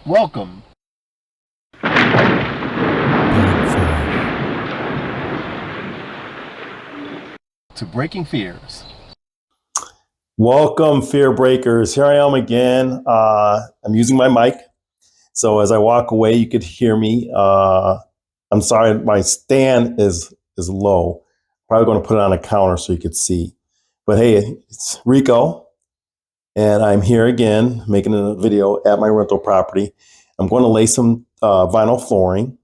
Welcome to Breaking Fears. Welcome, Fear Breakers. Here I am again. I'm using my mic, so as I walk away, you could hear me. I'm sorry, my stand is low. Probably going to put it on a counter so you could see. But hey, it's Rico, and I'm here again making a video at my rental property. I'm going to lay some vinyl flooring,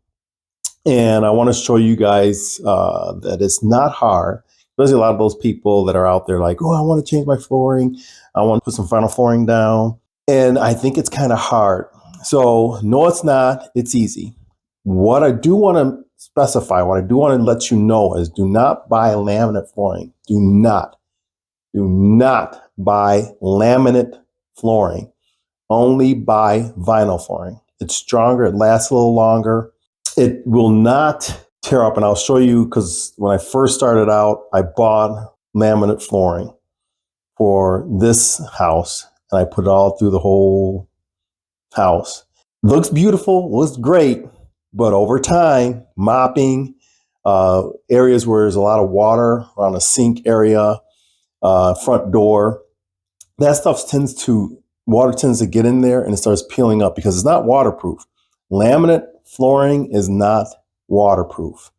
and I want to show you guys that it's not hard. There's a lot of those people that are out there like, oh, I want to change my flooring. I want to put some vinyl flooring down. And I think it's kind of hard. So no, it's not. It's easy. What I do want to specify, what I do want to let you know is do not buy laminate flooring. Do not buy laminate flooring. Only buy vinyl flooring. It's stronger. It lasts a little longer. It will not tear up. And I'll show you, because when I first started out, I bought laminate flooring for this house and I put it all through the whole house. Looks beautiful, looks great, but over time, mopping, areas where there's a lot of water around the sink area, front door, that stuff water tends to get in there and it starts peeling up because it's not waterproof. Laminate flooring is not waterproof.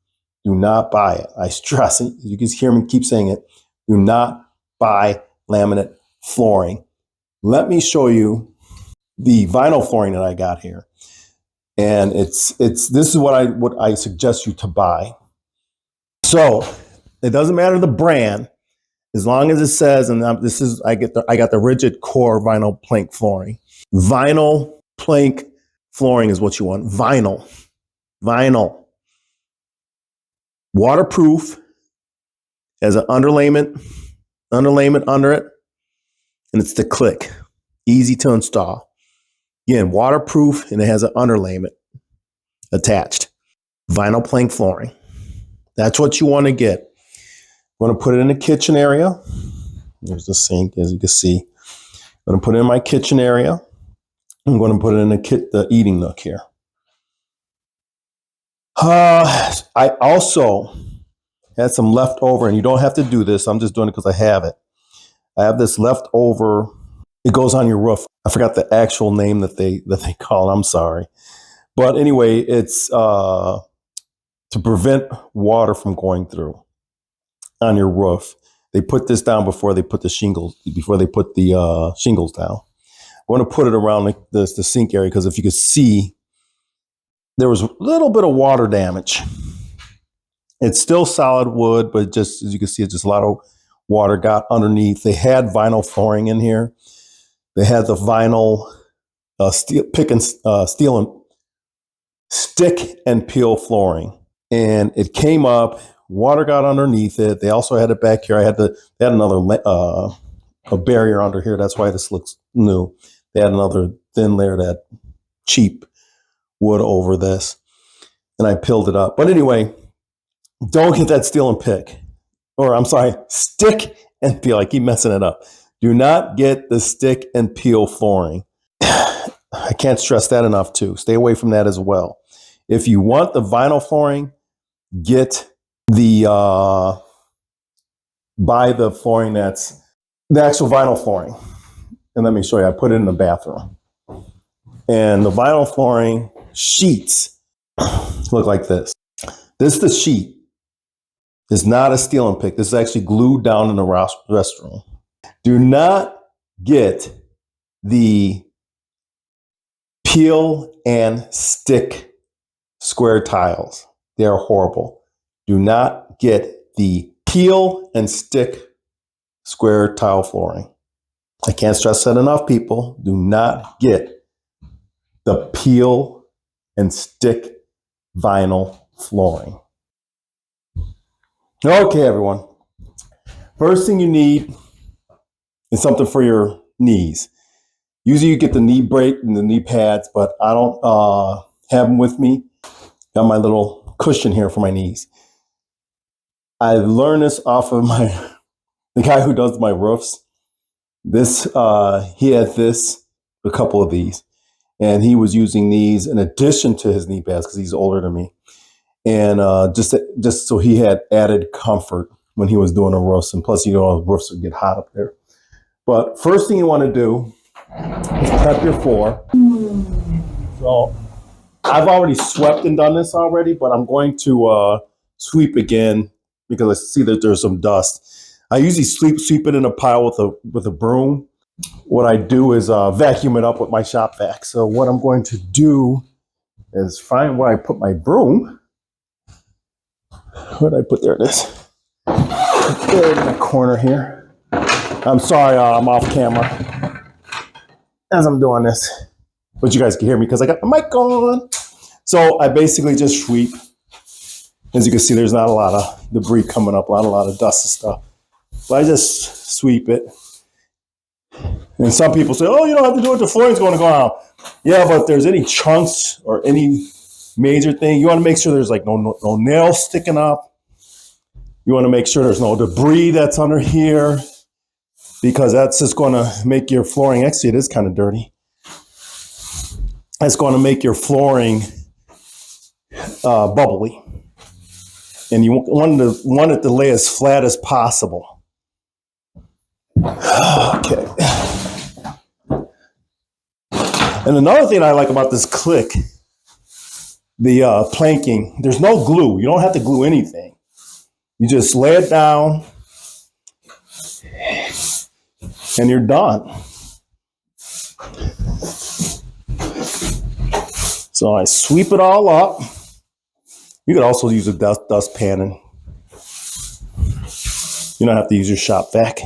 Do not buy it. I stress it. You can hear me keep saying it. Do not buy laminate flooring. Let me show you the vinyl flooring that I got here. And this is what I suggest you to buy. So it doesn't matter the brand, as long as it says, and I got the rigid core vinyl plank flooring. Vinyl plank flooring is what you want. Vinyl. Waterproof, has an underlayment under it, and it's the click. Easy to install. Again, waterproof, and it has an underlayment attached. Vinyl plank flooring. That's what you want to get. I'm going to put it in the kitchen area. There's the sink, as you can see. I'm going to put it in my kitchen area. I'm going to put it in the eating nook here. I also had some leftover, and you don't have to do this. I'm just doing it because I have it. I have this leftover. It goes on your roof. I forgot the actual name that they call it. I'm sorry. But anyway, it's to prevent water from going through on your roof. They put this down before they put the shingles down. I'm going to put it around the sink area because if you could see, there was a little bit of water damage. It's still solid wood, but just as you can see, it's just a lot of water got underneath. They had vinyl flooring in here. They had the vinyl stick and peel flooring, and it came up. Water got underneath it. They also had it back here. They had another a barrier under here. That's why this looks new. They had another thin layer, that cheap wood over this, and I peeled it up. But anyway, don't get that stick and peel. I keep messing it up. Do not get the stick and peel flooring. I can't stress that enough too. Stay away from that as well. If you want the vinyl flooring, get buy the flooring that's the actual vinyl flooring. And let me show you, I put it in the bathroom. And the vinyl flooring sheets look like this. This is the sheet. It's not a steel and pick. This is actually glued down in the restroom. Do not get the peel and stick square tiles. They are horrible. Do not get the peel and stick square tile flooring. I can't stress that enough, people. Do not get the peel and stick vinyl flooring. Okay, everyone. First thing you need is something for your knees. Usually you get the knee brace and the knee pads, but I don't have them with me. Got my little cushion here for my knees. I learned this off of the guy who does my roofs. He had a couple of these. and he was using these in addition to his knee pads because he's older than me, and just so he had added comfort when he was doing a roof. And plus, roofs would get hot up there. But first thing you want to do is prep your floor. So I've already swept and done this already, but I'm going to sweep again because I see that there's some dust. I usually sweep it in a pile with a broom. What I do is vacuum it up with my shop vac. So what I'm going to do is find where I put my broom. Where did I put? There it is. There in the corner here. I'm sorry, I'm off camera as I'm doing this, but you guys can hear me because I got the mic on. So I basically just sweep. As you can see, there's not a lot of debris coming up, not a lot of dust and stuff. But I just sweep it. And some people say, oh, you don't have to do it, the flooring's going to go out. Yeah, but if there's any chunks or any major thing, you want to make sure there's like no nails sticking up. You want to make sure there's no debris that's under here, because that's just going to make your flooring, actually it is kind of dirty. It's going to make your flooring bubbly. And you want it to lay as flat as possible. Okay. And another thing I like about this click, the planking, there's no glue. You don't have to glue anything. You just lay it down and you're done. So I sweep it all up. You could also use a dustpan, and you don't have to use your shop vac.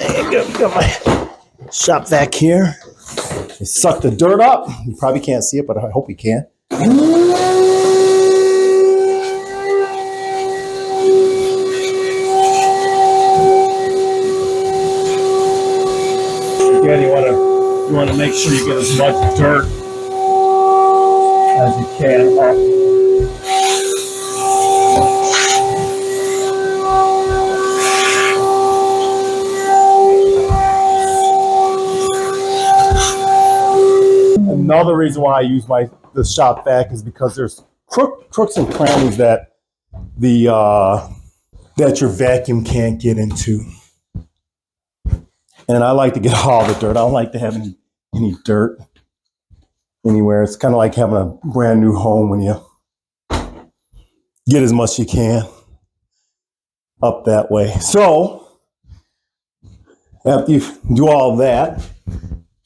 Got my shop vac here. It sucked the dirt up. You probably can't see it, but I hope you can. Again, you want to make sure you get as much dirt as you can up. Another reason why I use the shop vac is because there's crooks and crannies that that your vacuum can't get into. And I like to get all the dirt. I don't like to have any dirt anywhere. It's kind of like having a brand new home when you get as much as you can up that way. So after you do all that,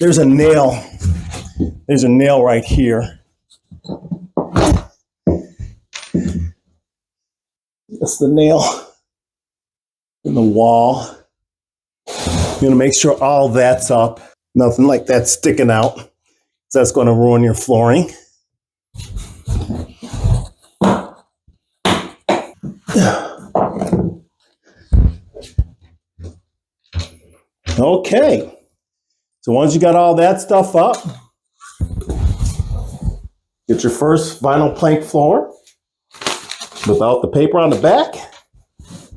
there's a nail. There's a nail right here. That's the nail in the wall. You're going to make sure all that's up. Nothing like that sticking out. So that's going to ruin your flooring. Okay. So once you got all that stuff up, get your first vinyl plank floor without the paper on the back.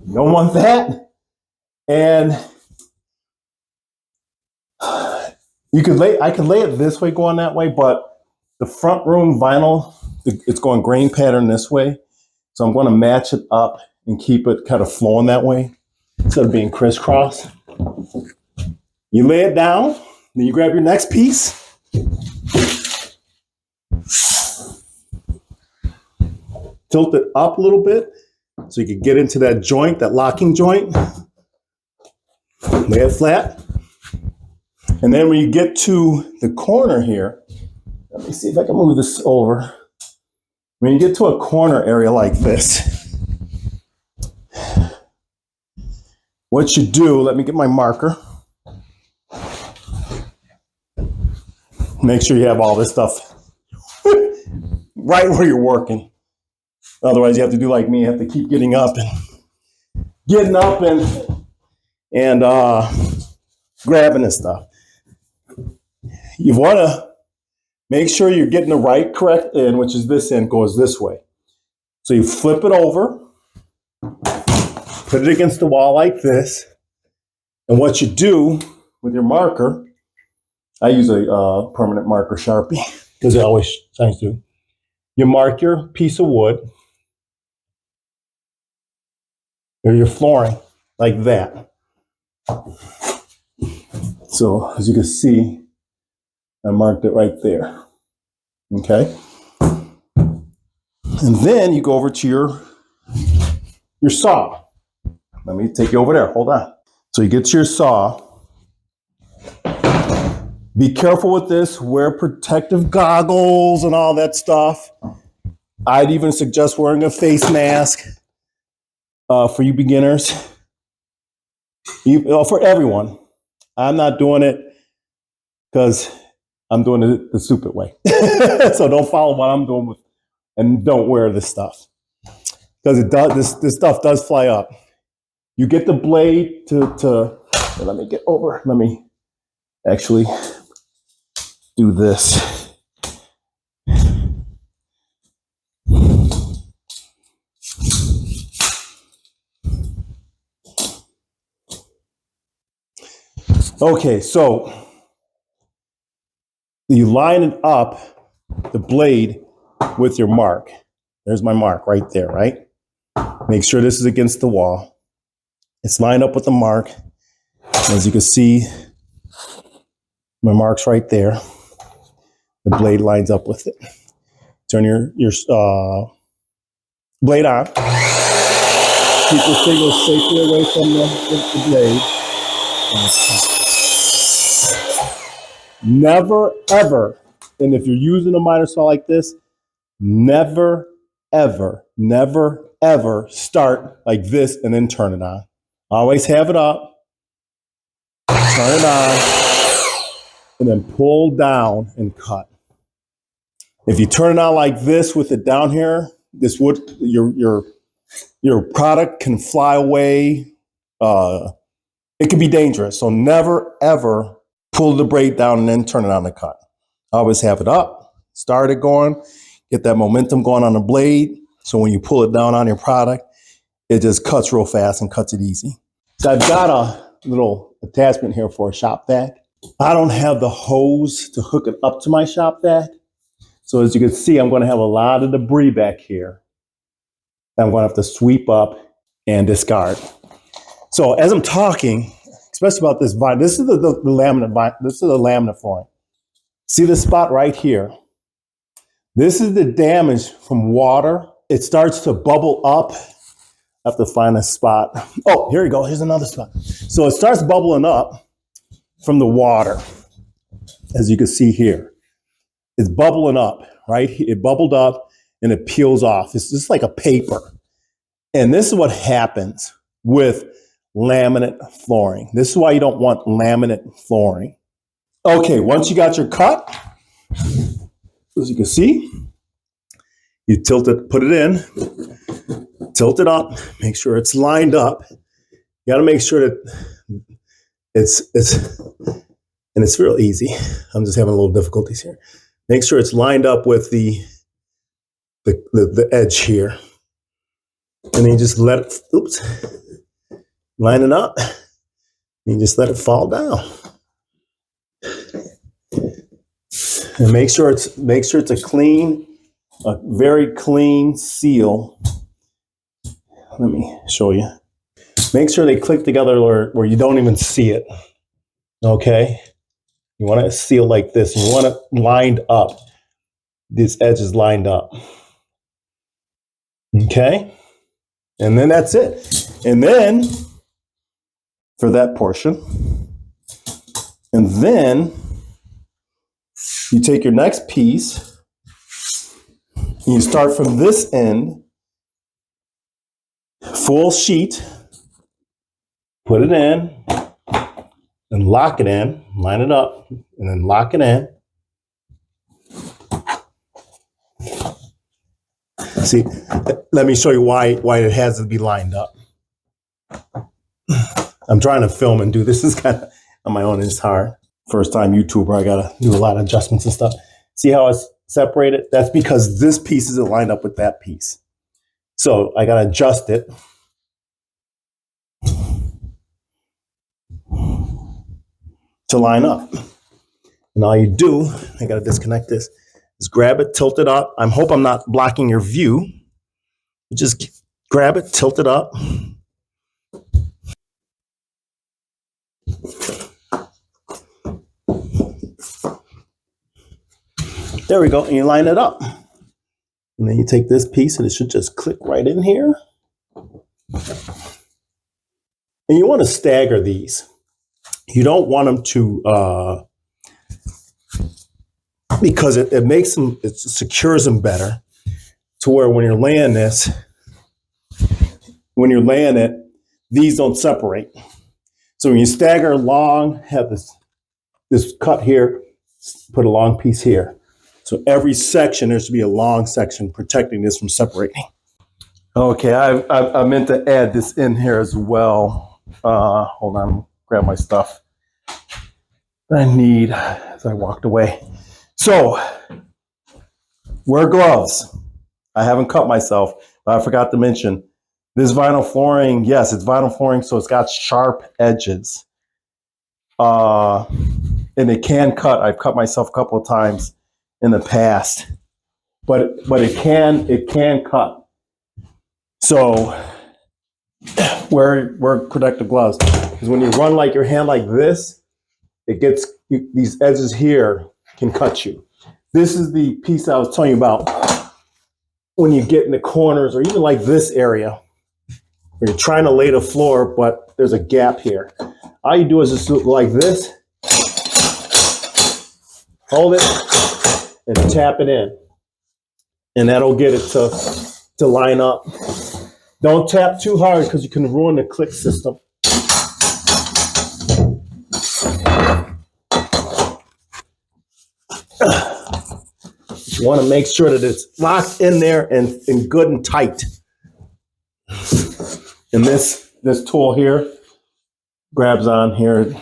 You don't want that. And I can lay it this way going that way, but the front room vinyl, it's going grain pattern this way. So I'm going to match it up and keep it kind of flowing that way instead of being crisscross. You lay it down, then you grab your next piece. Tilt it up a little bit so you can get into that joint, that locking joint. Lay it flat. And then when you get to the corner here, let me see if I can move this over. When you get to a corner area like this, what you do, let me get my marker. Make sure you have all this stuff right where you're working. Otherwise, you have to do like me. You have to keep getting up and grabbing this stuff. You want to make sure you're getting the right correct end, which is this end goes this way. So you flip it over, put it against the wall like this. And what you do with your marker, I use a permanent marker Sharpie because it always shines through. You mark your piece of wood or your flooring like that. So as you can see, I marked it right there. Okay. And then you go over to your saw. Let me take you over there. Hold on. So you get to your saw. Be careful with this. Wear protective goggles and all that stuff. I'd even suggest wearing a face mask for you beginners. For everyone. I'm not doing it because I'm doing it the stupid way. So don't follow what I'm doing and don't wear this stuff because it does. This stuff does fly up. You get the blade to let me get over. Let me actually do this. Okay, so you line it up, the blade, with your mark. There's my mark right there, right? Make sure this is against the wall. It's lined up with the mark. As you can see, my mark's right there. The blade lines up with it. Turn your blade on. Keep your fingers safely away from the blade. Never, ever, and if you're using a miter saw like this, never, ever, never, ever start like this and then turn it on. Always have it up, turn it on, and then pull down and cut. If you turn it on like this with it down here, this would your product can fly away. It can be dangerous. So never, ever pull the blade down and then turn it on to cut. Always have it up, start it going, get that momentum going on the blade. So when you pull it down on your product, it just cuts real fast and cuts it easy. So I've got a little attachment here for a shop vac. I don't have the hose to hook it up to my shop vac. So as you can see, I'm going to have a lot of debris back here that I'm going to have to sweep up and discard. So as I'm talking, especially about this vinyl, this is the laminate vinyl, this is the laminate flooring. See this spot right here? This is the damage from water. It starts to bubble up. I have to find a spot. Oh, here we go. Here's another spot. So it starts bubbling up from the water, as you can see here. It's bubbling up, right? It bubbled up and it peels off. It's just like a paper. And this is what happens with laminate flooring. This is why you don't want laminate flooring. Okay, once you got your cut, as you can see, you tilt it, put it in, tilt it up, make sure it's lined up. You got to make sure that and it's real easy. I'm just having a little difficulties here. Make sure it's lined up with the edge here. And then you just let it, line it up. And you just let it fall down. And make sure it's a very clean seal. Let me show you. Make sure they click together where you don't even see it. Okay? You want it sealed like this. You want it lined up. This edge is lined up. Okay? And then that's it. And then, for that portion, and then you take your next piece, and you start from this end, full sheet, put it in, and lock it in, line it up, and then lock it in. See, let me show you why it has to be lined up. I'm trying to film and do this is kind of on my own. It's hard. First time YouTuber, I gotta do a lot of adjustments and stuff. See how it's separated? That's because this piece isn't lined up with that piece. So I gotta adjust it. To line up. And all you do, I gotta disconnect this, is grab it, tilt it up. I hope I'm not blocking your view. Just grab it, tilt it up. There we go, and you line it up. And then you take this piece and it should just click right in here. And you want to stagger these. You don't want them to, because it makes them, it secures them better to where when you're laying this, when you're laying it, these don't separate. So when you stagger long, have this cut here, put a long piece here. So every section, there should be a long section protecting this from separating. Okay, I meant to add this in here as well. Hold on, grab my stuff that I need as I walked away. So, wear gloves. I haven't cut myself, but I forgot to mention, this vinyl flooring, yes, it's vinyl flooring, so it's got sharp edges. And it can cut. I've cut myself a couple of times in the past, but it can cut. So wear protective gloves, because when you run like your hand like this, it gets these edges here can cut you. This is the piece I was telling you about when you get in the corners or even like this area where you're trying to lay the floor, but there's a gap here. All you do is just do it like this, hold it, and tap it in, and that'll get it to line up. Don't tap too hard because you can ruin the click system. You want to make sure that it's locked in there and good and tight. And this tool here grabs on here.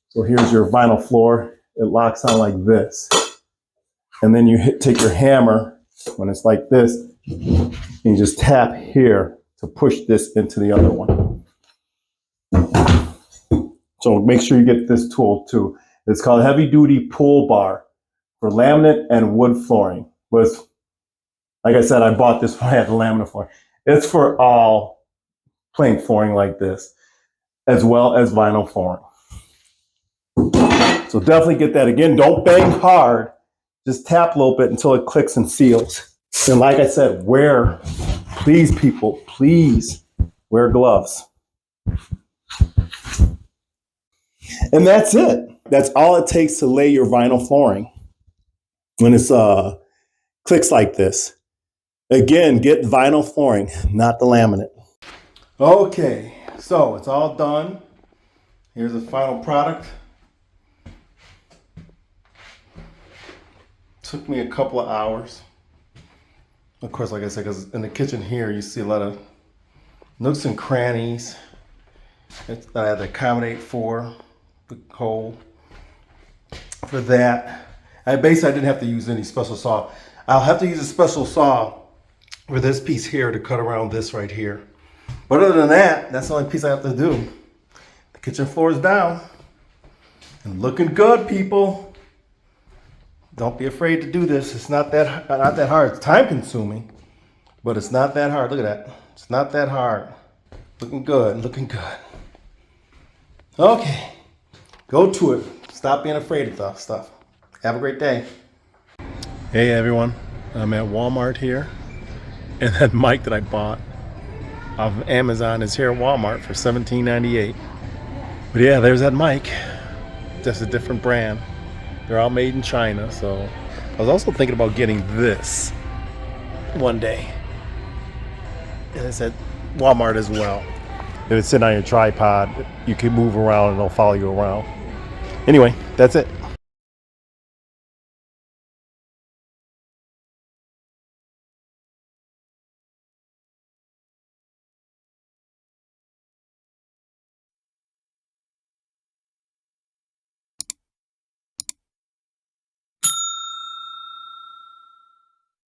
So here's your vinyl floor. It locks on like this. And then you take your hammer when it's like this, and you just tap here to push this into the other one. So make sure you get this tool too. It's called Heavy Duty Pull Bar for laminate and wood flooring. With, like I said, I bought this when I had the laminate flooring. It's for all plank flooring like this, as well as vinyl flooring. So definitely get that. Again, don't bang hard. Just tap a little bit until it clicks and seals. And like I said, please people, please wear gloves. And that's it. That's all it takes to lay your vinyl flooring when it's clicks like this. Again, get vinyl flooring, not the laminate. Okay, so it's all done. Here's the final product. Took me a couple of hours. Of course, like I said, because in the kitchen here, you see a lot of nooks and crannies that I had to accommodate for the hole. For that, I didn't have to use any special saw. I'll have to use a special saw for this piece here to cut around this right here. But other than that, that's the only piece I have to do. The kitchen floor is down and looking good, people. Don't be afraid to do this. It's not that hard. It's time consuming, but it's not that hard. Look at that. It's not that hard. Looking good, looking good. Okay, go to it. Stop being afraid of that stuff. Have a great day. Hey everyone, I'm at Walmart here, and that mic that I bought off of Amazon is here at Walmart for $17.98. But yeah, there's that mic. Just a different brand. They're all made in China, so I was also thinking about getting this one day. And it's at Walmart as well. If it's sitting on your tripod, you can move around and it'll follow you around. Anyway, that's it.